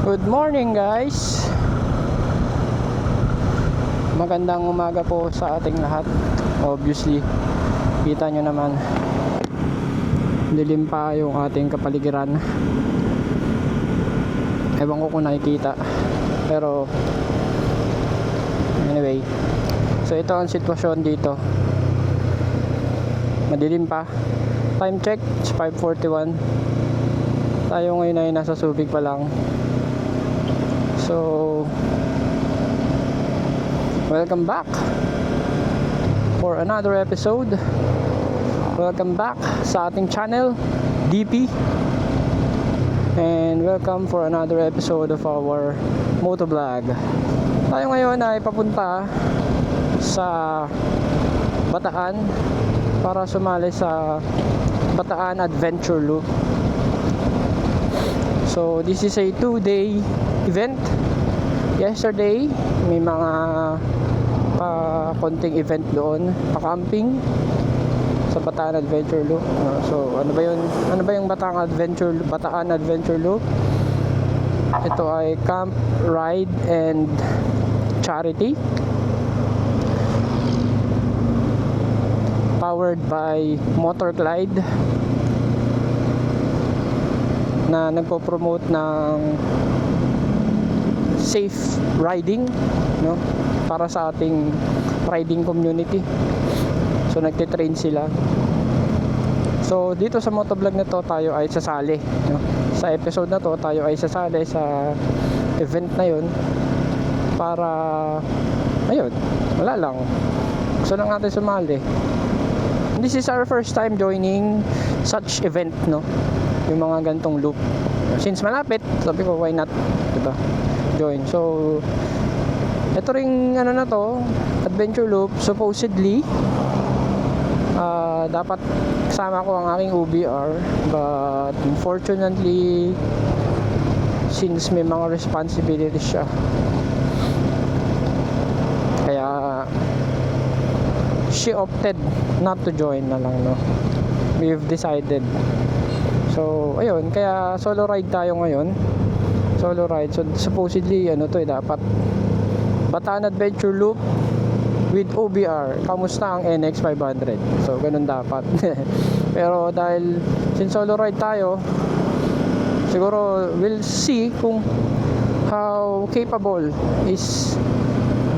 Good morning guys. Magandang umaga po sa ating lahat. Obviously, kita nyo naman, dilim pa yung ating kapaligiran. Ewan ko kung nakikita, pero anyway, so ito ang sitwasyon dito. Madilim pa. Time check, it's 5:41. Tayo ngayon ay nasa Subic pa lang. So welcome back for another episode. Welcome back sa ating channel DP, and welcome for another episode of our motovlog. Tayo ngayon ay papunta sa Bataan para sumali sa Bataan Adventure Loop. So this is a 2-day event. Yesterday may mga konting event doon, pa-camping sa Bataan Adventure Loop. So ano ba yun? Ano ba yung Bataan Adventure Loop? Ito ay camp, ride, and charity, powered by Motor Glide, na nagpo-promote ng safe riding, no, para sa ating riding community. So nagte-train sila. So dito sa motovlog na to, tayo ay sasali, no? Sa episode na to, tayo ay sasali sa event na yun para ayun, wala lang, gusto lang natin sumali. This is our first time joining such event, no, yung mga gantong loop. Since malapit, sabi ko why not, diba, join. So ito ring ano na to, adventure loop, supposedly dapat kasama ko ang aking OBR, but unfortunately, since may mga responsibilities siya, kaya she opted not to join na lang, no. We've decided. So ayun, kaya solo ride tayo ngayon. Solo ride. So supposedly ano to, dapat Bataan Adventure Loop with OBR. Kamusta ang NX 500? So ganun dapat. Pero dahil since solo ride tayo, siguro we'll see kung how capable is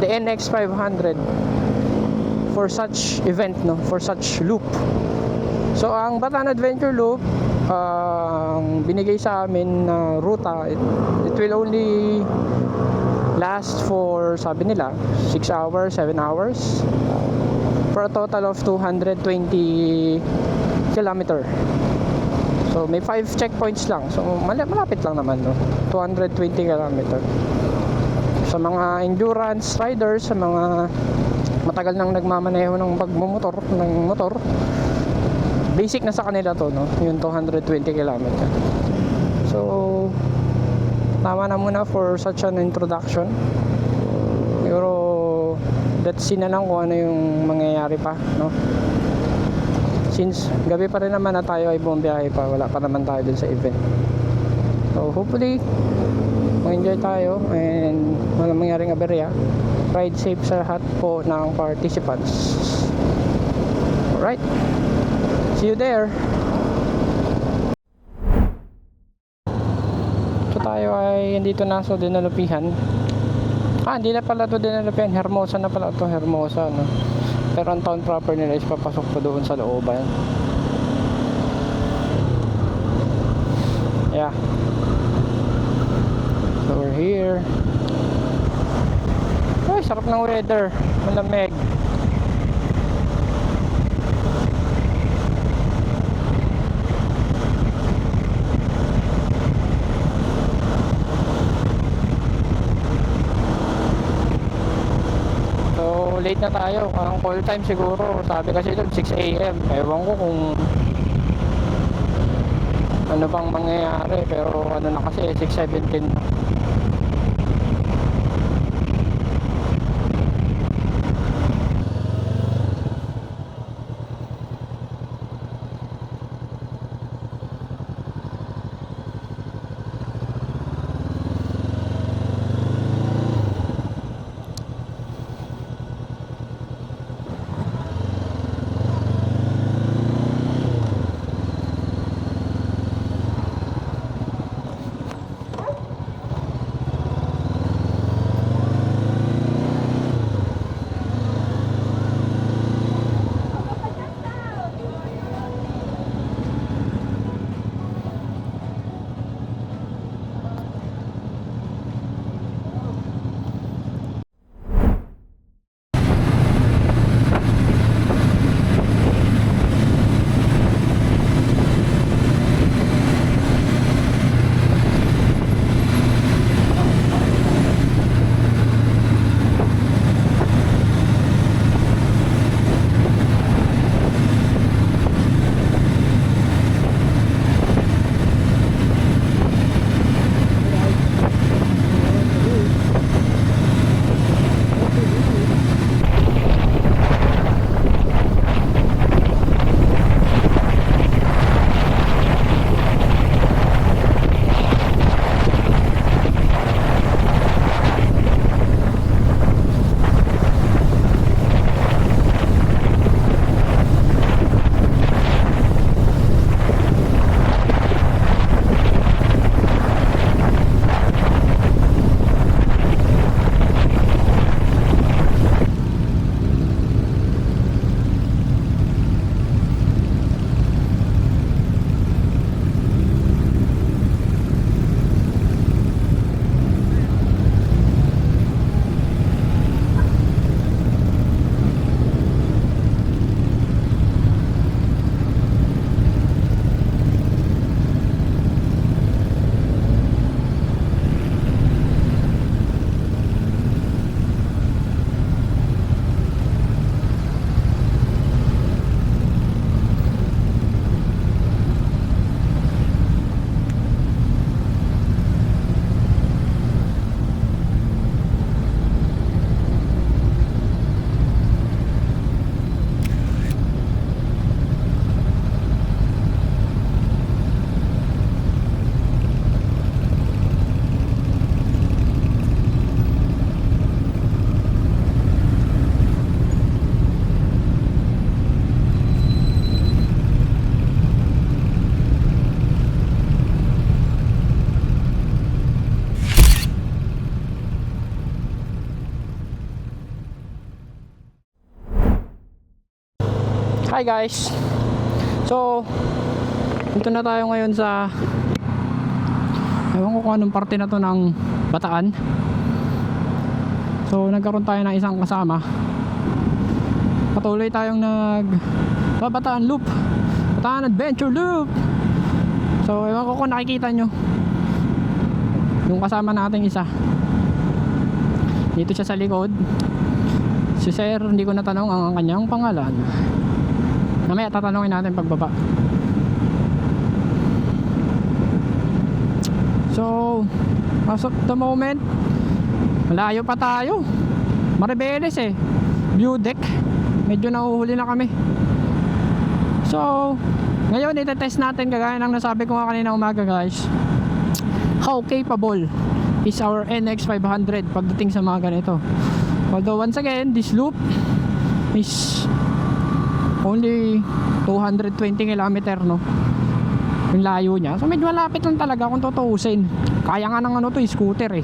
the NX 500 for such event, no, for such loop. So ang Bataan Adventure Loop, ang binigay sa amin na ruta, it will only last for, sabi nila, 6 hours, 7 hours, for a total of 220 kilometer. So may 5 checkpoints lang, so malapit lang naman, no? 220 kilometer. Sa mga endurance riders, sa mga matagal nang nagmamaneho ng pagmumotor, ng motor, basic na sa kanila to, no, yung 220 km. So tama na muna for such an introduction. Pero let's see na lang kung ano yung mangyayari pa, no. Since gabi pa rin naman na tayo ay bumiyahe pa, wala pa naman tayo dun sa event. So hopefully mag-enjoy tayo and walang mangyaring aberya. Ride safe sa lahat po ng participants. Alright, see you there. So tayo ay nandito na sa Dinalupihan. Hindi na pala ito Dinalupihan, Hermosa na pala ito, Hermosa, no? Pero ang town proper nila is papasok pa doon sa looban. Yeah. So we're here. Ay, sarap ng weather, malamig. Late na tayo, ang call time siguro sabi kasi doon 6 AM. Ewan ko kung ano bang mangyayari, pero ano na kasi 6:17 na. Okay guys, so dito na tayo ngayon sa, ewan ko kung anong parte na to ng Bataan. So nagkaroon tayo ng isang kasama, patuloy tayong Bataan Loop, Bataan Adventure Loop. So ewan ko kung nakikita nyo yung kasama nating isa, dito siya sa likod. Si sir, hindi ko natanong ang kanyang pangalan, mamaya tatanungin natin pagbaba. So as of the moment, malayo pa tayo, Maribeles view deck, medyo nahuhuli na kami. So ngayon itetest natin, kagaya ng nasabi ko nga kanina umaga guys, how capable is our NX 500 pagdating sa mga ganito. Although once again, this loop is only 220 km, no, yung layo niya. So medyo malapit lang talaga kung tutuusin. Kaya nga ng ano to, scooter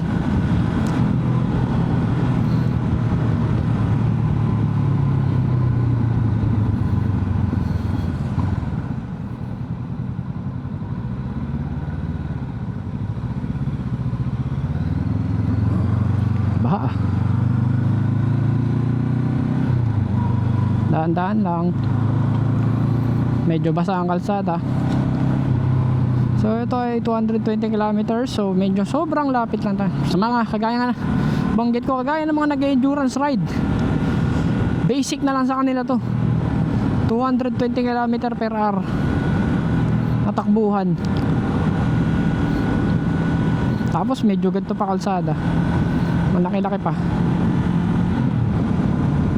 baha. Daan-daan lang, medyo basa ang kalsada. So ito ay 220 kilometers, so medyo sobrang lapit lang tayo sa mga kagaya nga banggit ko, kagaya ng mga nag-endurance ride. Basic na lang sa kanila to, 220 km per hour na takbuhan. Tapos medyo ganito pa kalsada, malaki-laki pa.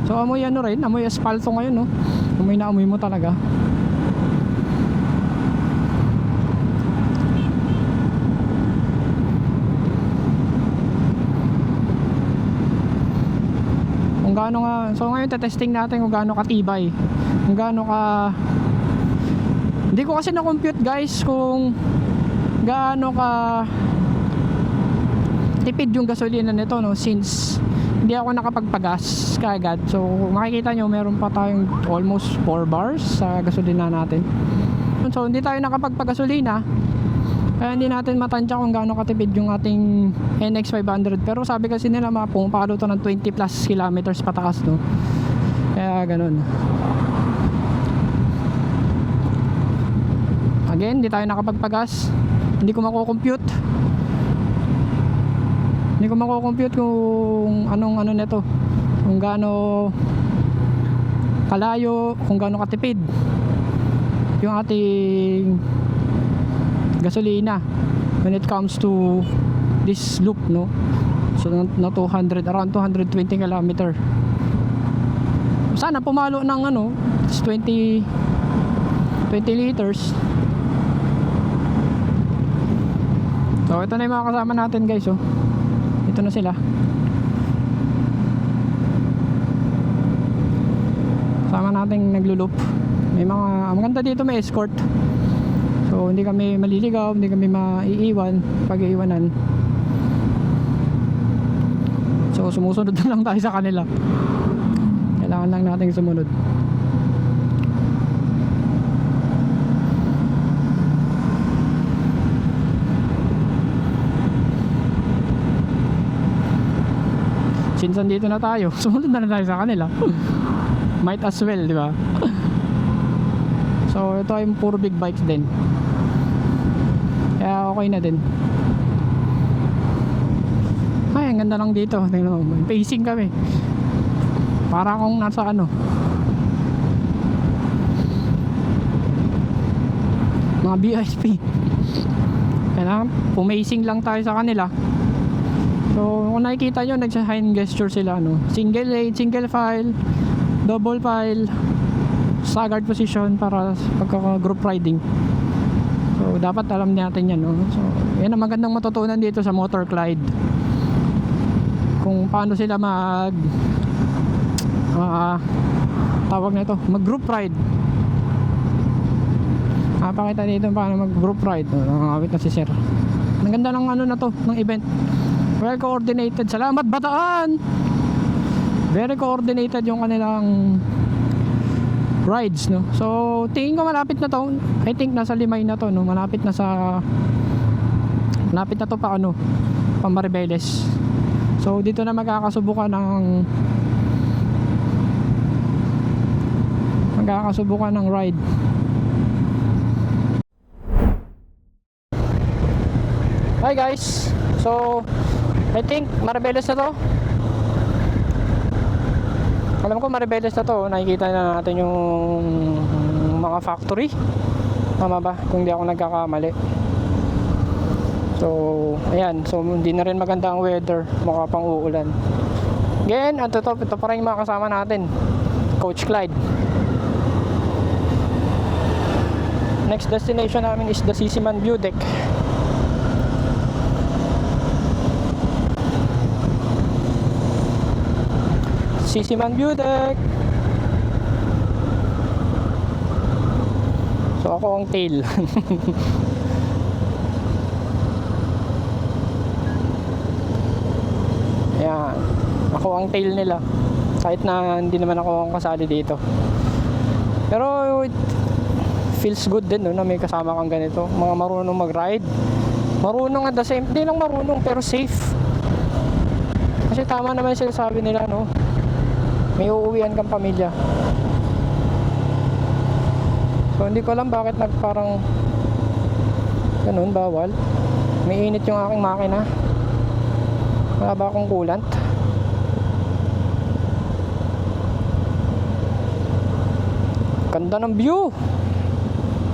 So amoy ano rin, amoy asfalto ngayon, no? Amoy na amoy mo talaga. Kung gaano nga, so ngayon testing natin kung gaano katibay, kung gaano ka, hindi ko kasi na-compute guys kung gaano ka tipid yung gasolina nito, no, since hindi ako nakapagpagas kaagad. So makikita nyo meron pa tayong almost 4 bars sa gasolina natin. So hindi tayo nakapagpagasolina, kaya hindi natin matansya kung gaano katipid yung ating NX 500. Pero sabi kasi nila pumapalo to ng 20 plus kilometers pataas, no, kaya ganun. Again, hindi tayo nakapagpagas, hindi ko mako-compute kung anong ano nito, kung gaano kalayo, kung gaano katipid yung ating gasolina when it comes to this loop, no. So na 200, around 220 km. Sana pumalo ng ano, 20 liters. So ito na yung mga kasama natin guys, oh. Ito na sila. Sama nating naglo-loop. May mga, maganda dito, may escort. So hindi kami maliligaw, hindi kami maiiwan pag-iiwanan. So sumusunod na lang tayo sa kanila. Kailangan lang nating sumunod. Since dito na tayo, sumunod na tayo sa kanila. Might as well, di ba? So ito ay puro big bikes din, kaya okay na din. Ay, ang ganda lang dito. Tingnan mo, pacing kami, para akong nasa ano, mga VIP. Kaya pumacing lang tayo sa kanila. So kung nakikita nyo, nagsa-hand gesture sila, no? Single lane, single file, double file, staggered position para pagka-group riding. So dapat alam natin yan, no? So yan ang magandang matutunan dito sa Motor Clyde, kung paano sila tawag na ito, mag-group ride. Pakita dito paano mag-group ride. Nangangawit na si sir. Ang ganda ng ano na to, ng event. Well coordinated. Salamat Bataan. Very coordinated yung kanilang rides, no. So tingin ko malapit na to. I think nasa Limay na to, no. Malapit na to pa ano, pa Maribeles. So dito na magkakasubukan ng ride. Hi guys, so I think Maribeles na to. Alam ko Maribeles na to. Nakikita na natin yung mga factory, tama ba? Kung di ako nagkakamali. So ayan, so hindi na rin maganda ang weather, mukha pang uulan. Again, ito pa rin yung mga kasama natin, Coach Clyde. Next destination namin is the Sisiman View Deck. Sisiman View Deck. So ako ang tail. Ayan, ako ang tail nila. Kahit na hindi naman ako ang kasali dito. Pero it feels good din, no, na may kasama kang ganito. Mga marunong mag-ride. Marunong at the same, hindi lang marunong pero safe. Kasi tama naman sila sabi nila, no. May uuwian kang pamilya. So hindi ko alam bakit parang ganun, bawal. May init yung aking makina. Wala ba akong coolant? Ganda ng view.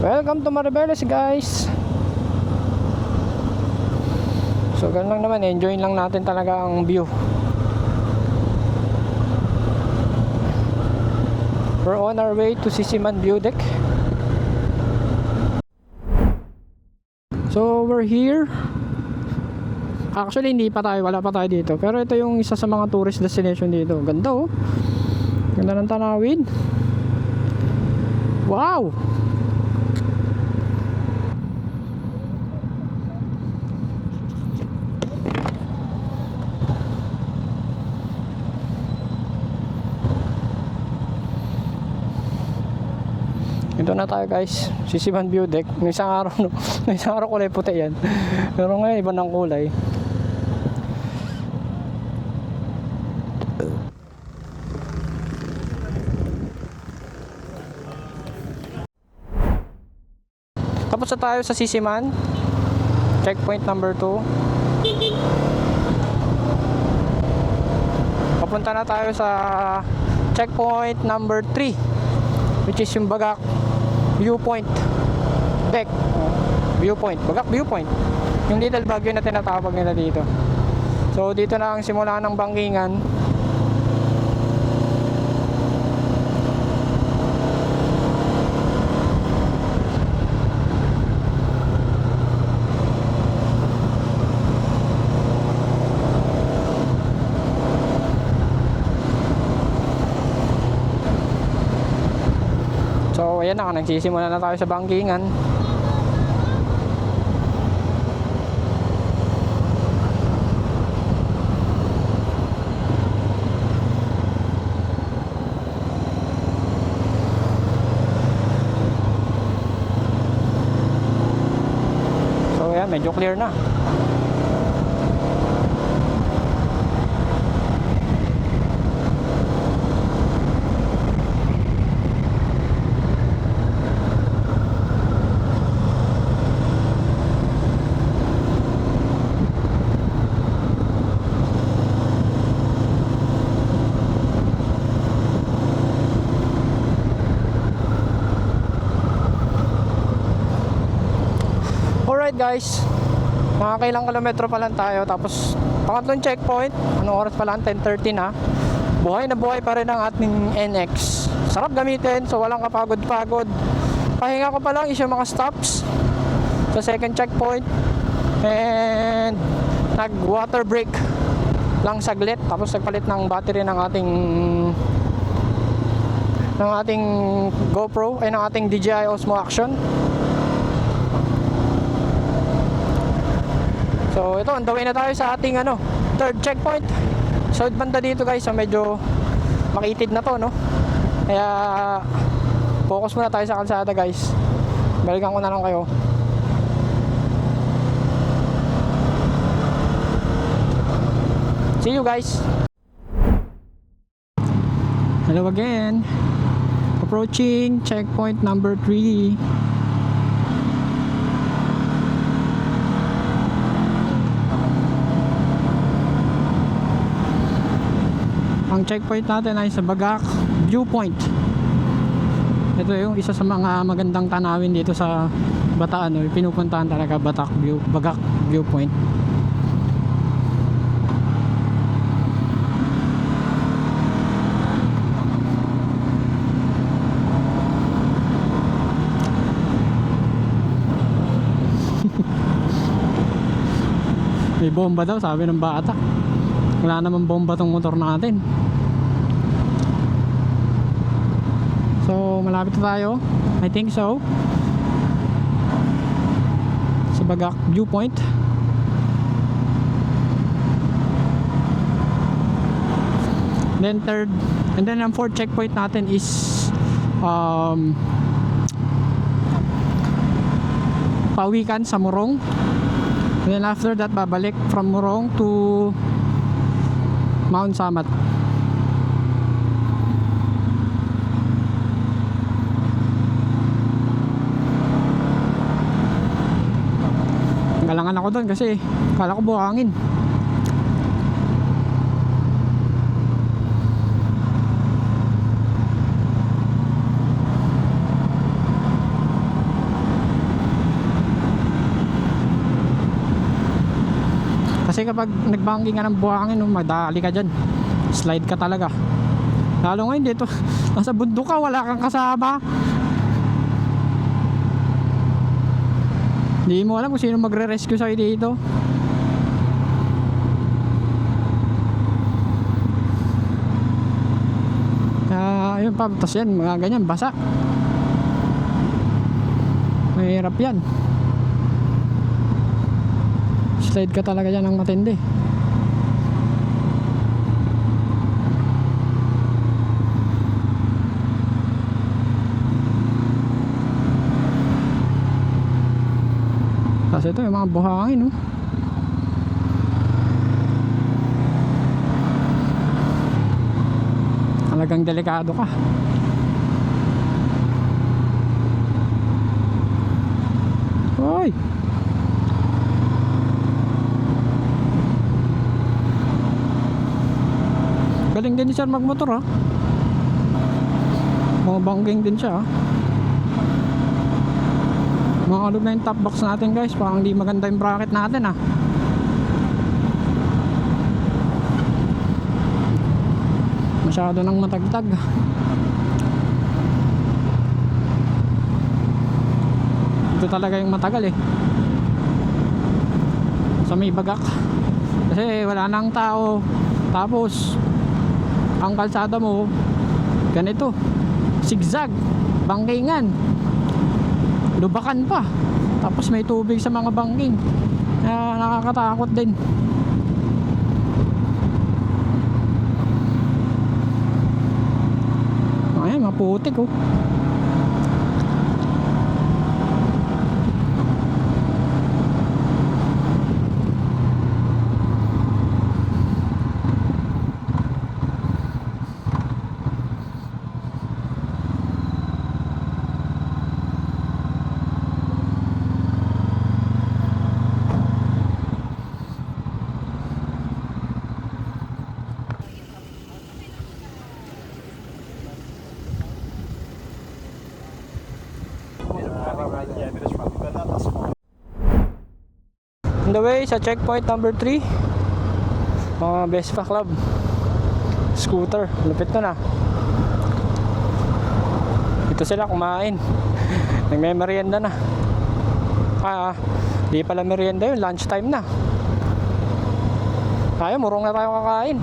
Welcome to Maribeles, guys. So ganun lang naman, enjoyin lang natin talaga ang view. We're on our way to Sisiman View Deck. So we're here. Actually wala pa tayo dito. Pero ito yung isa sa mga tourist destination dito. Ganda, oh. Ganda ng tanawin. Wow! Ito na tayo, guys. Sisiman View Deck. May isang araw, no? May isang araw kulay puti yan. Pero ngayon iba ng kulay. Tapos na tayo sa Sisiman. Checkpoint number 2. Papunta na tayo sa checkpoint number 3, which is yung Bagak Viewpoint Deck. Viewpoint, Bagak Viewpoint. Yung Little Baguio na tinatawag nila dito. So dito na ang simula ng bangkingan. So ayan na, nagsisimula na tayo sa bangkingan. So ayan, medyo clear na. Alright guys, nakakailang kilometro pa lang tayo. Tapos pangatlong checkpoint. Anong oras pa lang? 10:30 na. Buhay na buhay pa rin ang ating NX. Sarap gamitin, so walang kapagod-pagod. Pahinga ko pa lang is yung mga stops sa second checkpoint. And nag water break lang saglit. Tapos nagpalit ng battery ng ating GoPro ay ng ating DJI Osmo Action. So ito, on the way na tayo sa ating third checkpoint. So banda dito guys, so medyo makitid na to, no? Kaya focus muna tayo sa kalsada guys. Balikan ko na lang kayo. See you guys. Hello again. Approaching checkpoint number 3. Ang checkpoint natin ay sa Bagak Viewpoint. Ito yung isa sa mga magandang tanawin dito sa Bataan. Pinupuntahan talaga Bagak Viewpoint. May bomba daw, sabi ng bata. Wala naman bomba tong motor natin. So malapit na tayo, I think so, sa Bagak Viewpoint. Then third, and then ang fourth checkpoint natin is Pawikan sa Morong. And then after that, babalik from Morong to Mount Samat. Galangan ako doon kasi kala ko buhangin. Kasi kapag nagbanking ka ng buhangin, madali ka dyan, slide ka talaga. Lalo ngayon dito nasa bundok ka, wala kang kasama, hindi mo alam kung sino magre-rescue sa'yo dito. Ayun pa, tapos yan, mga ganyan, basa, mahirap yan. Slide ka talaga dyan ng matindi. Kasi ito yung mga buhangin, no? Talagang delikado ka. Hoy! Galing din ni sir magmotor, ha? Mga bangging din siya, ha? Mga alog na yung top box natin guys. Parang di maganda yung bracket natin, ha? Masyado nang matagtag. Ito talaga yung matagal, eh, sa may Bagak. Kasi wala nang tao. Tapos ang kalsada mo ganito, zigzag, bangkingan, lubakan pa, tapos may tubig sa mga bangking. Kaya nakakatakot din. Ayan, maputik, oh. On the way sa checkpoint number 3, mga Vespa Club scooter, lupit na. Ito sila kumain. Nagme-merienda na. Di pala merienda yun, lunch time na. Tayo, murong na tayo kakain.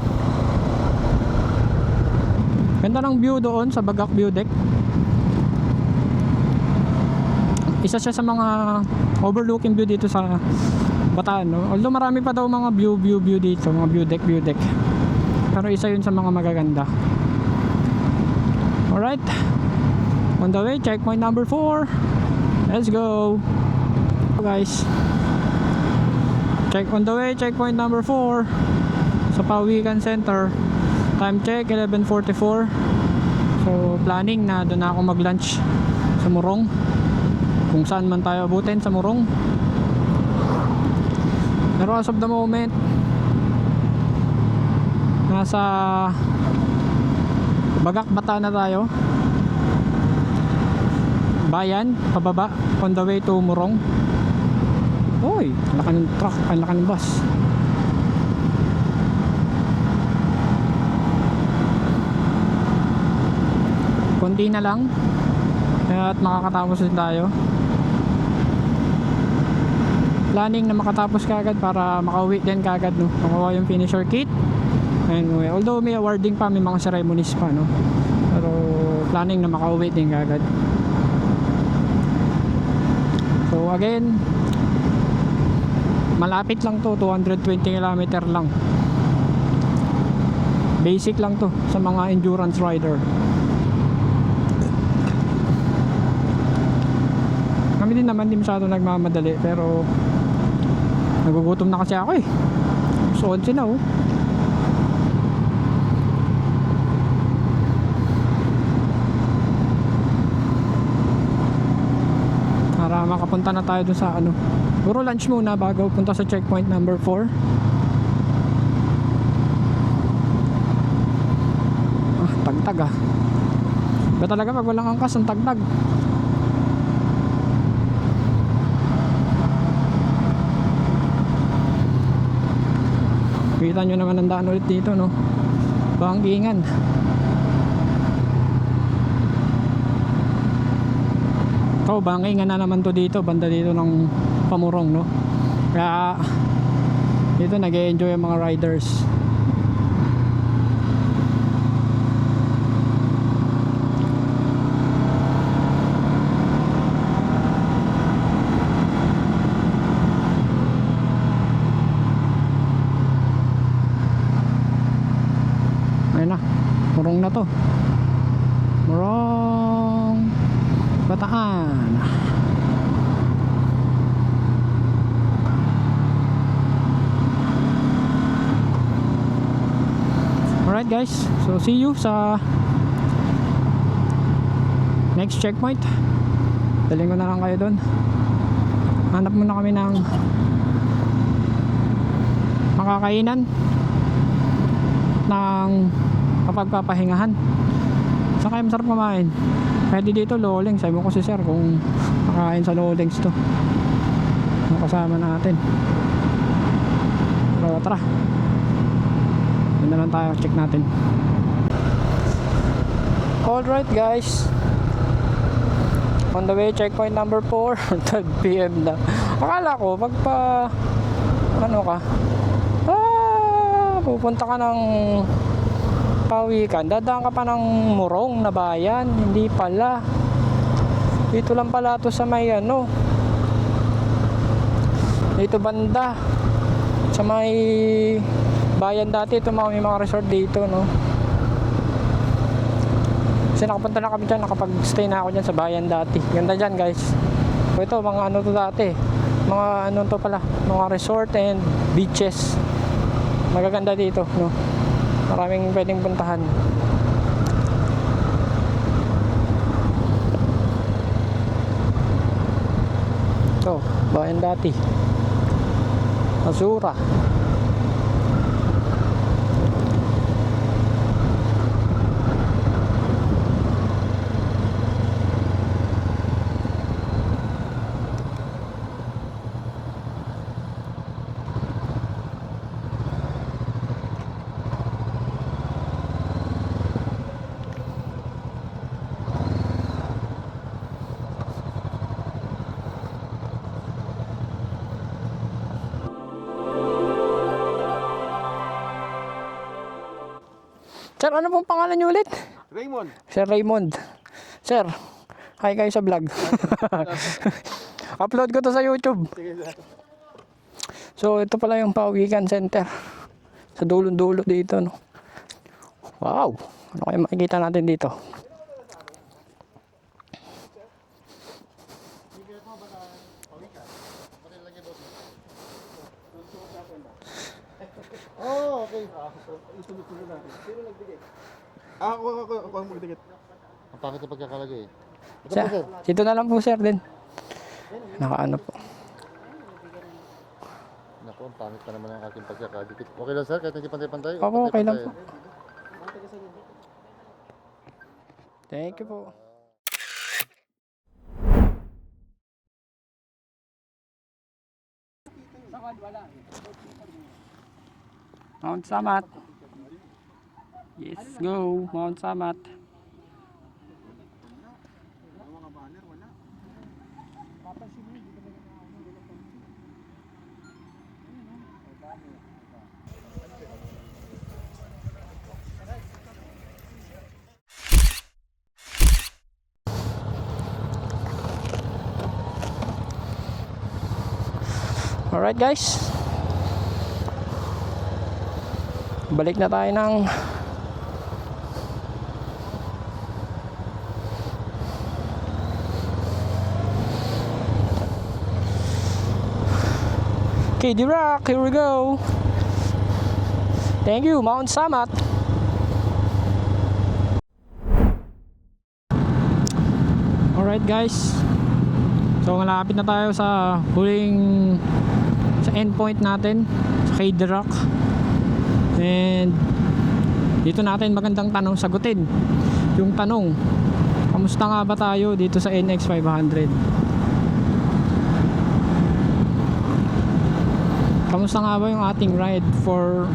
Ganda ng view doon sa Bagak View Deck. Isa siya sa mga overlooking view dito sa Bataan, no? Although marami pa daw mga view dito, mga view deck. Pero isa yun sa mga magaganda. Alright, On the way, checkpoint number 4. Let's go. Guys. On the way, checkpoint number 4. Sa Pawikan Center. Time check, 11:44. So, planning na doon na ako mag-lunch sa Morong. Kung saan man tayo abutin sa Morong. Pero as of the moment, nasa Bagakbata na tayo. Bayan, pababa, on the way to Morong. Uy, laki ng truck, ang laki ng bus. Konti na lang at makakatapos din tayo. Planning na makatapos kagad para makauwi din kagad, no? Makuha yung finisher kit. Anyway, although may awarding pa, may mga ceremonies pa, no? Pero planning na makauwi din kagad. So again, malapit lang to, 220 km lang. Basic lang to sa mga endurance rider. Kami din naman, di masyado nagmamadali, pero nagugutom na kasi ako eh. So 11 na oh. Para makapunta na tayo dun sa ano. Puro lunch muna bago punta sa checkpoint number 4. Tagtag ah. Ba talaga pag walang angkas ang tagtag. Kita nyo naman ang daan ulit dito, no? Banggingan. Ito, bangingan na naman to dito, banda dito ng Pamurong, no? Kaya dito nag-e-enjoy ang mga riders. Ayun na, Morong na to. Morong Bataan. Alright guys, so see you sa next checkpoint. Daling ko na lang kayo doon. Hanap muna kami ng makakainan ng kapagpapahingahan. Saan kayo masarap kumain? Pwede dito Loleng. Sabi mo ko si sir kung makain sa Lolengs to. Ang kasama natin. Pero tara, yun na lang tayo, check natin. Alright guys, on the way, checkpoint number 4. 12 PM na. Akala ko pagpa ano ka, pupunta ka ng Pawikan, dadaan ka pa ng Morong na bayan. Hindi pala, dito lang pala to sa may ano, dito banda sa may bayan dati. Ito may mga resort dito, no? Kasi nakapunta na kami dyan, nakapag-stay na ako dyan sa bayan dati. Ganda dyan guys. So ito, mga ano to dati, mga ano to pala, mga resort and beaches. Magaganda dito, no? Maraming pwedeng puntahan. Ito, bayan dati, Azura. Sir, ano pong pangalan niyo ulit? Raymond. Sir Raymond. Sir, hi kayo sa vlog. Upload ko to sa YouTube. So, ito pala yung Pawikan Center. Sa dulo-dulo dito, no? Wow! Ano kaya makikita natin dito? Ako ang magdikit. Ang pangit na pagkakalagay. Ito Sir, po, sir. dito na lang po sir din. Nakaano po. Naku, ang pangit pa naman ang aking pagkakadikit. Okay lang sir, kahit hindi pantay-pantay? Opo, okay lang Pantay-pantay. po. Thank you po. Mount Samat. Yes, go. Mount Samat. Alright guys, balik na tayo ng KD Rock. Here we go. Thank you, Mount Samat. Alright guys, so malapit na tayo sa huling sa endpoint natin sa KD Rock. And dito natin magandang tanong sagutin. Yung tanong, kamusta nga ba tayo dito sa NX 500? Kamusta nga ba yung ating ride for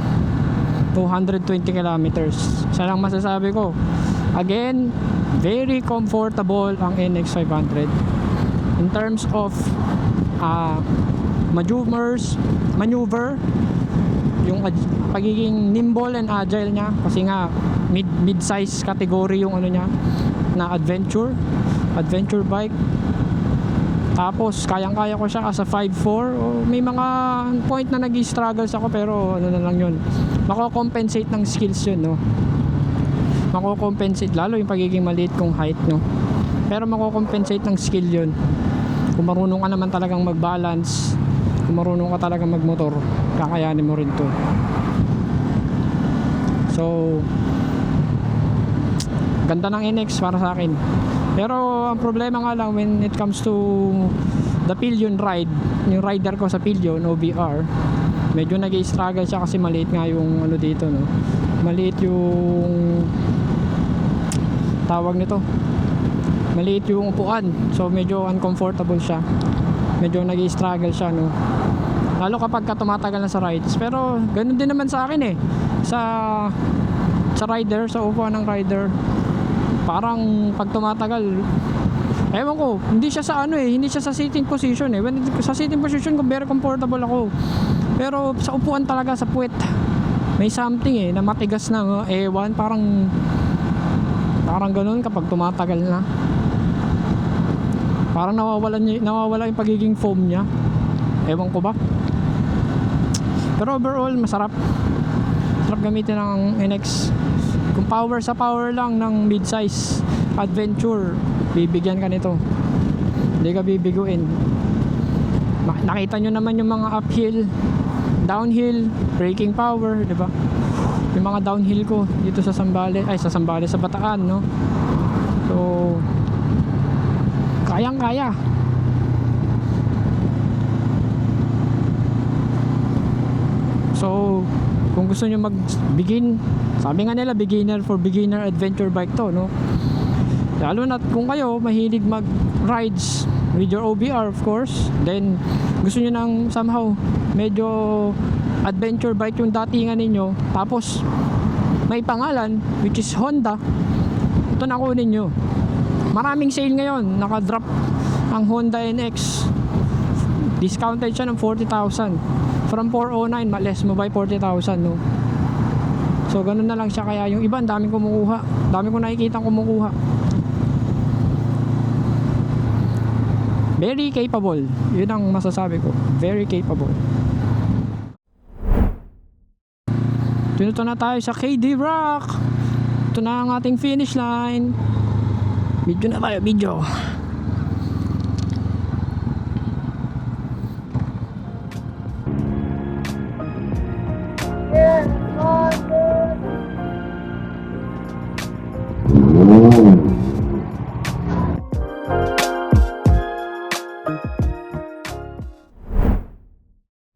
220 kilometers? Isa lang masasabi ko, again, very comfortable ang NX 500 in terms of maneuver, yung pagiging nimble and agile niya, kasi nga mid-size category yung ano niya na adventure bike. Tapos kayang-kaya ko siya as a 5'4". May mga point na nag-struggles ako, pero ano na lang yun, mako-compensate ng skills yun, no? Mako-compensate, lalo yung pagiging maliit kong height, no? Pero mako-compensate ng skill yun kung marunong ka naman talagang mag-balance, kung marunong ka talagang magmotor, kakayanin mo rin to. So ganda ng NX para sa akin. Pero ang problema nga lang when it comes to the pillion ride, yung rider ko sa pillion OBR, medyo nag-i-struggle siya kasi maliit nga yung ano dito, no? Maliit yung tawag nito, maliit yung upuan, so medyo uncomfortable siya, medyo nag-i-struggle siya, no? Lalo kapag tumatagal na sa rides. Pero ganun din naman sa akin eh, sa rider, sa upuan ng rider, parang pag tumatagal, ewan ko, hindi siya sa ano eh, hindi siya sa sitting position eh. When sa sitting position ko very comfortable ako, pero sa upuan talaga, sa puwet, may something eh na matigas na, ewan, parang ganun kapag tumatagal na, parang nawawala yung pagiging foam niya, ewan ko ba. Pero overall masarap gamitin ng NX. Kung power sa power lang ng mid-size adventure, bibigyan ka nito, hindi ka bibiguin. Nakita nyo naman yung mga uphill, downhill, braking power, di ba? Yung mga downhill ko dito sa Sambales, sa Bataan, no? So kayang-kaya. So kung gusto nyo mag-begin, sabi nga nila beginner for beginner adventure bike to, no? Lalo na kung kayo mahilig mag-rides with your OBR, of course, then gusto nyo nang somehow medyo adventure bike yung datingan ninyo, tapos may pangalan which is Honda, ito na kunin nyo. Maraming sale ngayon, naka-drop ang Honda NX, discounted siya ng 40,000 from 409, less mo by 40,000, no? So ganun na lang siya, kaya yung iba daming kumukuha, dami ko nakikita kumukuha. Very capable, yun ang masasabi ko, very capable. Dito na tayo sa KD Rock. Ito na ang ating finish line. Video na tayo, video.